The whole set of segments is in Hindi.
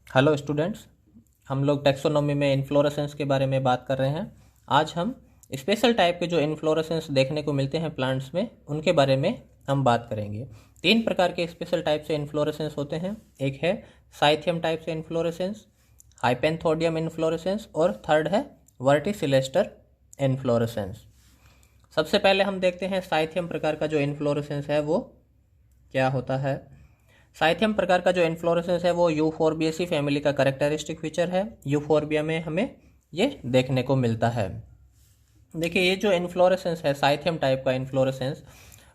हेलो स्टूडेंट्स, हम लोग टेक्सोनोमी में इन्फ्लोरेसेंस के बारे में बात कर रहे हैं। आज हम स्पेशल टाइप के जो इन्फ्लोरेसेंस देखने को मिलते हैं प्लांट्स में, उनके बारे में हम बात करेंगे। तीन प्रकार के स्पेशल टाइप से इन्फ्लोरेसेंस होते हैं। एक है साइथियम टाइप से इन्फ्लोरेसेंस, हाइपेंथोडियम इन्फ्लोरेसेंस और थर्ड है वर्टिसिलेस्टर इन्फ्लोरेसेंस। सबसे पहले हम देखते हैं साइथियम प्रकार का जो इन्फ्लोरेसेंस है वो क्या होता है। साइथियम प्रकार का जो इन्फ्लोरेसेंस है वो यूफोर्बिएसी फैमिली का कैरेक्टरिस्टिक फीचर है। यूफोर्बिया में हमें ये देखने को मिलता है। देखिए, ये जो इन्फ्लोरेसेंस है साइथियम टाइप का इन्फ्लोरेसेंस,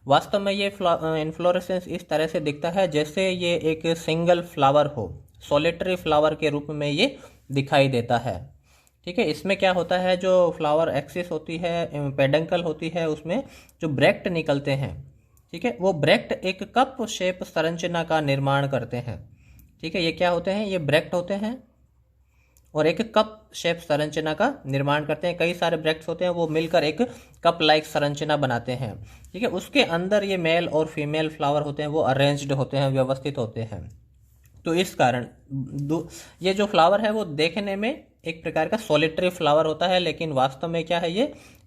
वास्तव में ये इन्फ्लोरेसेंस इस तरह से दिखता है जैसे ये एक सिंगल फ्लावर हो, सॉलिटरी फ्लावर के रूप में ये दिखाई देता है। ठीक है, इसमें क्या होता है, जो फ्लावर एक्सिस होती है, पेडंकल होती है, उसमें जो ब्रैक्ट निकलते हैं, ठीक है, वो ब्रैक्ट एक कप शेप संरचना का निर्माण करते हैं। ठीक है, ये क्या होते हैं, ये ब्रैक्ट होते हैं और एक कप शेप संरचना का निर्माण करते हैं। कई सारे ब्रैक्ट्स होते हैं, वो मिलकर एक कप लाइक संरचना बनाते हैं। ठीक है, उसके अंदर ये मेल और फीमेल फ्लावर होते हैं, वो अरेंज्ड होते हैं, व्यवस्थित होते हैं। तो इस कारण ये जो फ्लावर है वो देखने में एक प्रकार का सॉलिटरी फ्लावर होता है, लेकिन वास्तव में क्या है,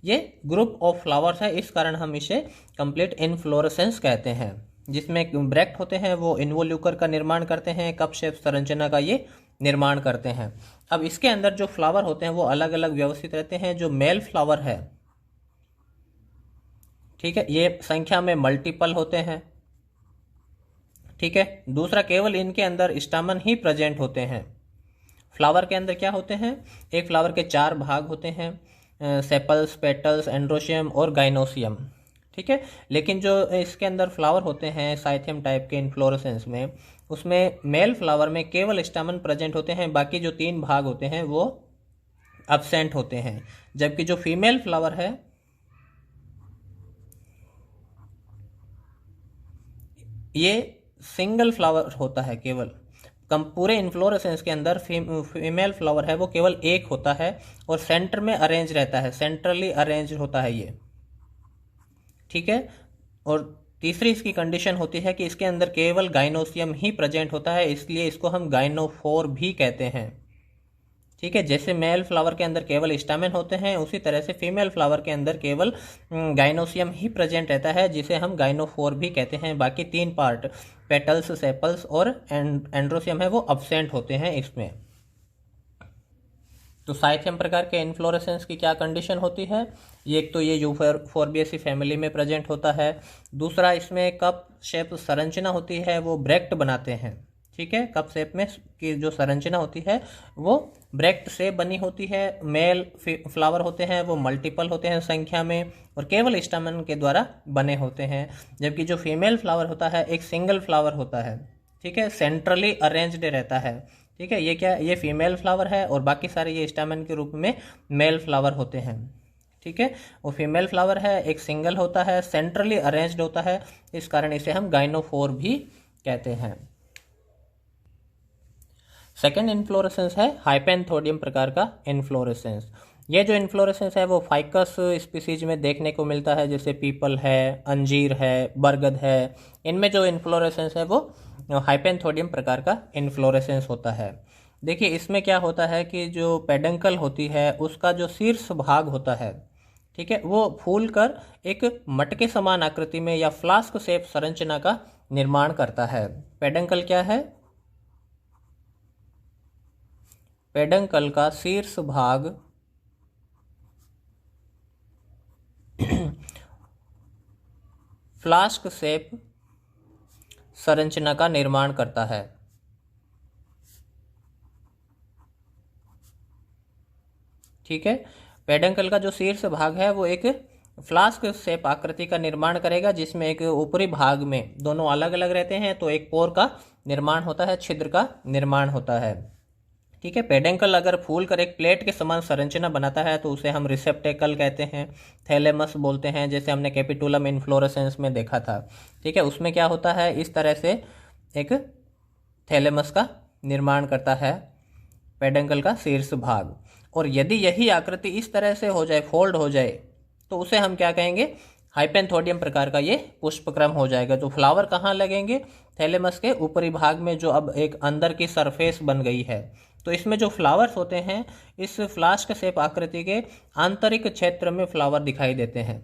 ये ग्रुप ऑफ फ्लावर्स है। इस कारण हम इसे कंप्लीट इन्फ्लोरेसेंस कहते हैं। जिसमें ब्रैक्ट होते हैं वो इन्वोल्यूकर का निर्माण करते हैं, कप शेप संरचना का ये निर्माण करते हैं। अब इसके अंदर जो फ्लावर होते हैं वो अलग अलग व्यवस्थित रहते हैं। जो मेल फ्लावर है, ठीक है, ये संख्या में मल्टीपल होते हैं। ठीक है, दूसरा, केवल इनके अंदर स्टामन ही प्रेजेंट होते हैं। फ्लावर के अंदर क्या होते हैं, एक फ्लावर के 4 भाग होते हैं, सेपल्स, पेटल्स, एंड्रोशियम और गाइनोसियम। ठीक है, लेकिन जो इसके अंदर फ्लावर होते हैं साइथियम टाइप के इन्फ्लोरेसेंस में, उसमें मेल फ्लावर में केवल स्टामन प्रेजेंट होते हैं, बाकी जो 3 भाग होते हैं वो अब्सेंट होते हैं। जबकि जो फीमेल फ्लावर है, ये सिंगल फ्लावर होता है केवल। कम पूरे इन्फ्लोरेसेंस के अंदर फीमेल फ्लावर है वो केवल एक होता है और सेंटर में अरेंज रहता है, सेंट्रली अरेंज होता है ये। ठीक है, और तीसरी इसकी कंडीशन होती है कि इसके अंदर केवल गाइनोसियम ही प्रेजेंट होता है, इसलिए इसको हम गाइनोफोर भी कहते हैं। ठीक है, जैसे मेल फ्लावर के अंदर केवल स्टामेन होते हैं, उसी तरह से फीमेल फ्लावर के अंदर केवल गाइनोसियम ही प्रेजेंट रहता है, जिसे हम गाइनोफोर भी कहते हैं। बाकी 3 पार्ट, पेटल्स, सेपल्स और एंड्रोसियम है, वो अब्सेंट होते हैं इसमें। तो साइथियम प्रकार के इन्फ्लोरेसेंस की क्या कंडीशन होती है, ये एक तो ये यूफोर्बिएसी फैमिली में प्रेजेंट होता है। दूसरा, इसमें कप शेप संरचना होती है, वो ब्रैक्ट बनाते हैं। ठीक है, कप शेप में की जो संरचना होती है वो ब्रैक्ट से बनी होती है। मेल फ्लावर होते हैं वो मल्टीपल होते हैं संख्या में और केवल स्टामन के द्वारा बने होते हैं। जबकि जो फीमेल फ्लावर होता है एक सिंगल फ्लावर होता है। ठीक है, सेंट्रली अरेंज्ड रहता है। ठीक है, ये क्या, ये फीमेल फ्लावर है और बाकी सारे ये स्टामन के रूप में मेल फ्लावर होते हैं। ठीक है, वो फीमेल फ्लावर है, एक सिंगल होता है, सेंट्रली अरेंज्ड होता है, इस कारण इसे हम गाइनोफोर भी कहते हैं। सेकेंड इन्फ्लोरेसेंस है हाइपेंथोडियम प्रकार का इन्फ्लोरेसेंस। ये जो इन्फ्लोरेसेंस है वो फाइकस स्पीसीज में देखने को मिलता है, जैसे पीपल है, अंजीर है, बरगद है। इनमें जो इन्फ्लोरेसेंस है वो हाइपेंथोडियम प्रकार का इन्फ्लोरेसेंस होता है। देखिए, इसमें क्या होता है कि जो पेडंकल होती है उसका जो शीर्ष भाग होता है, ठीक है, वो फूल कर एक मटके समान आकृति में या फ्लास्क शेप संरचना का निर्माण करता है। पेडंकल क्या है, पेडंकल का शीर्ष भाग फ्लास्क शेप संरचना का निर्माण करता है। ठीक है, पेडंकल का जो शीर्ष भाग है वो एक फ्लास्क शेप आकृति का निर्माण करेगा, जिसमें एक ऊपरी भाग में दोनों अलग अलग रहते हैं, तो एक पोर का निर्माण होता है, छिद्र का निर्माण होता है। ठीक है, पेडेंकल अगर फूल कर एक प्लेट के समान संरचना बनाता है तो उसे हम रिसेप्टेकल कहते हैं, थैलेमस बोलते हैं, जैसे हमने कैपिटुलम इन्फ्लोरेसेंस में देखा था। ठीक है, उसमें क्या होता है, इस तरह से एक थैलेमस का निर्माण करता है पेडेंकल का शीर्ष भाग। और यदि यही आकृति इस तरह से हो जाए, फोल्ड हो जाए, तो उसे हम क्या कहेंगे, हाइपेंथोडियम प्रकार का ये पुष्पक्रम हो जाएगा। जो फ्लावर कहाँ लगेंगे, थैलेमस के ऊपरी भाग में, जो अब एक अंदर की सरफेस बन गई है। तो इसमें जो फ्लावर्स होते हैं, इस फ्लास्क शेप आकृति के आंतरिक क्षेत्र में फ्लावर दिखाई देते हैं,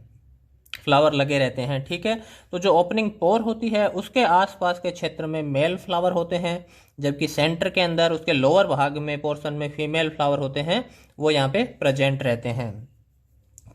फ्लावर लगे रहते हैं। ठीक है, तो जो ओपनिंग पोर होती है उसके आसपास के क्षेत्र में मेल फ्लावर होते हैं, जबकि सेंटर के अंदर उसके लोअर भाग में पोर्शन में फीमेल फ्लावर होते हैं, वो यहाँ पे प्रेजेंट रहते हैं।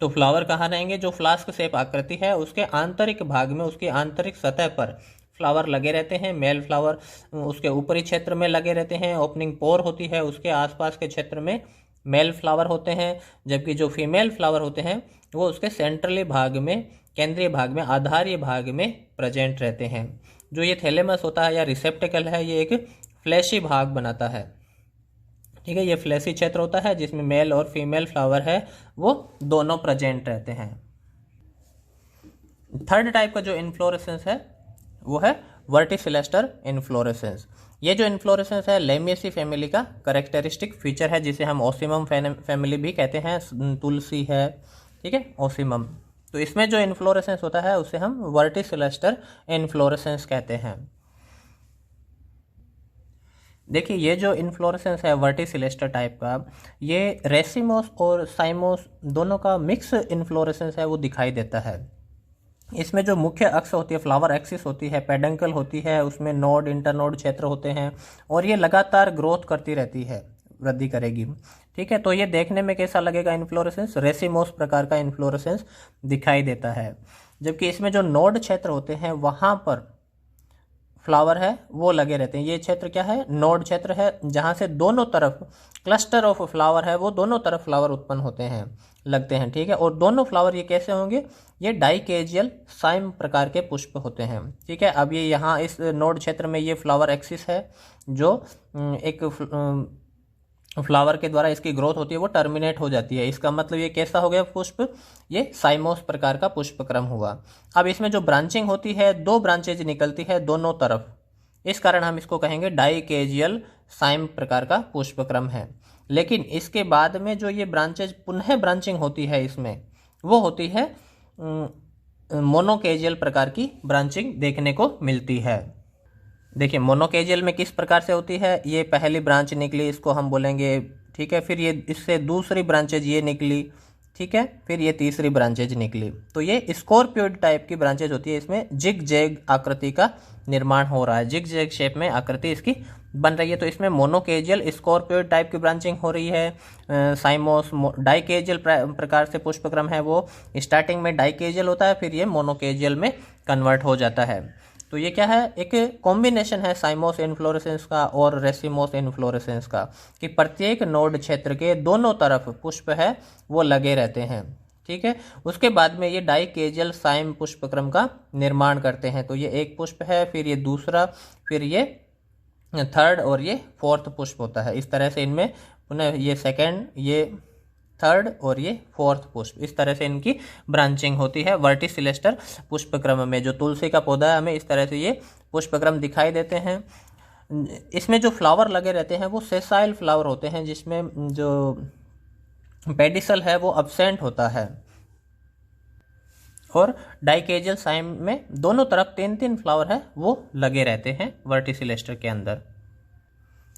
तो फ्लावर कहाँ रहेंगे, जो फ्लास्क शेप आकृति है उसके आंतरिक भाग में, उसकी आंतरिक सतह पर फ्लावर लगे रहते हैं। मेल फ्लावर उसके ऊपरी क्षेत्र में लगे रहते हैं, ओपनिंग पोर होती है उसके आसपास के क्षेत्र में मेल फ्लावर होते हैं, जबकि जो फीमेल फ्लावर होते हैं वो उसके सेंट्रली भाग में, केंद्रीय भाग में, आधारीय भाग में प्रेजेंट रहते हैं। जो ये थैलेमस होता है या रिसेप्टिकल है, ये एक फ्लैशी भाग बनाता है। ठीक है, ये फ्लैशी क्षेत्र होता है जिसमें मेल और फीमेल फ्लावर है वो दोनों प्रेजेंट रहते हैं। थर्ड टाइप का जो इन्फ्लोरेसेंस है वो है वर्टिसिलेस्टर इन्फ्लोरेसेंस। ये जो इन्फ्लोरेसेंस है लेमिएसी फैमिली का कैरेक्टरिस्टिक फीचर है, जिसे हम ओसिमम फैमिली भी कहते हैं, तुलसी है। ठीक है, ओसिमम। तो इसमें जो इन्फ्लोरेसेंस होता है उसे हम वर्टिसिलेस्टर इन्फ्लोरेसेंस कहते हैं। देखिए, ये जो इन्फ्लोरेसेंस है वर्टिसिलेस्टर टाइप का, ये रेसिमोस और साइमोस दोनों का मिक्स इन्फ्लोरेसेंस है वो दिखाई देता है। इसमें जो मुख्य अक्ष होती है, फ्लावर एक्सिस होती है, पेडंकल होती है, उसमें नोड, इंटरनोड क्षेत्र होते हैं, और ये लगातार ग्रोथ करती रहती है, वृद्धि करेगी। ठीक है, तो ये देखने में कैसा लगेगा इन्फ्लोरेसेंस, रेसिमोस प्रकार का इन्फ्लोरेसेंस दिखाई देता है। जबकि इसमें जो नोड क्षेत्र होते हैं वहाँ पर फ्लावर है वो लगे रहते हैं। ये क्षेत्र क्या है, नोड क्षेत्र है, जहाँ से दोनों तरफ क्लस्टर ऑफ फ्लावर है वो दोनों तरफ फ्लावर उत्पन्न होते हैं, लगते हैं। ठीक है, और दोनों फ्लावर ये कैसे होंगे, ये डाइकेजियल साइम प्रकार के पुष्प होते हैं। ठीक है, अब ये यहाँ इस नोड क्षेत्र में ये फ्लावर एक्सिस है, जो एक फ्लावर के द्वारा इसकी ग्रोथ होती है वो टर्मिनेट हो जाती है। इसका मतलब ये कैसा हो गया पुष्प, ये साइमोस प्रकार का पुष्पक्रम हुआ। अब इसमें जो ब्रांचिंग होती है, दो ब्रांचेज निकलती है दोनों तरफ, इस कारण हम इसको कहेंगे डाइकेजियल साइम प्रकार का पुष्पक्रम है। लेकिन इसके बाद में जो ये ब्रांचेज पुनः ब्रांचिंग होती है इसमें, वो होती है मोनोकेजियल प्रकार की ब्रांचिंग देखने को मिलती है। देखिए, मोनोकेजियल में किस प्रकार से होती है, ये पहली ब्रांच निकली, इसको हम बोलेंगे। ठीक है, फिर ये इससे दूसरी ब्रांचेज ये निकली। ठीक है, फिर ये तीसरी ब्रांचेज निकली। तो ये स्कॉर्पियोइड टाइप की ब्रांचेज होती है, इसमें जिग जैग आकृति का निर्माण हो रहा है, जिग जैग शेप में आकृति इसकी बन रही है। तो इसमें मोनोकेजियल स्कॉर्पियोइड टाइप की ब्रांचिंग हो रही है। साइमोस डाइकेजियल प्रकार से पुष्पक्रम है, वो स्टार्टिंग में डाइकेजियल होता है, फिर ये मोनोकेजियल में कन्वर्ट हो जाता है। तो ये क्या है, एक कॉम्बिनेशन है साइमोस इन्फ्लोरेसेंस का और रेसिमोस इन्फ्लोरेसेंस का, कि प्रत्येक नोड क्षेत्र के दोनों तरफ पुष्प है वो लगे रहते हैं। ठीक है, उसके बाद में ये डाइकेजियल साइम पुष्पक्रम का निर्माण करते हैं। तो ये एक पुष्प है, फिर ये दूसरा, फिर ये थर्ड और ये फोर्थ पुष्प होता है। इस तरह से इनमें पुनः ये सेकेंड, ये थर्ड और ये फोर्थ पुष्प, इस तरह से इनकी ब्रांचिंग होती है वर्टिसिलेस्टर पुष्पक्रम में। जो तुलसी का पौधा है, हमें इस तरह से ये पुष्पक्रम दिखाई देते हैं। इसमें जो फ्लावर लगे रहते हैं वो सेसाइल फ्लावर होते हैं, जिसमें जो पेडिसल है वो अब्सेंट होता है। और डाइकेजियल साइम में दोनों तरफ 3-3 फ्लावर है वो लगे रहते हैं वर्टिसिलेस्टर के अंदर।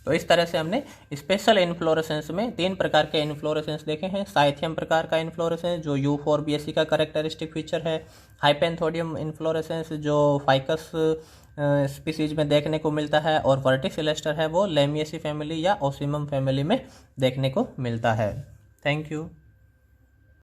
तो इस तरह से हमने स्पेशल इन्फ्लोरेसेंस में 3 प्रकार के इन्फ्लोरेसेंस देखे हैं। साइथियम प्रकार का इन्फ्लोरेसेंस जो U4BSc का कैरेक्टरिस्टिक फीचर है, हाइपेंथोडियम इन्फ्लोरेसेंस जो फाइकस स्पीसीज में देखने को मिलता है, और वर्टिसिलेस्टर है वो लेमिएसी फैमिली या ओसिमम फैमिली में देखने को मिलता है। Thank you.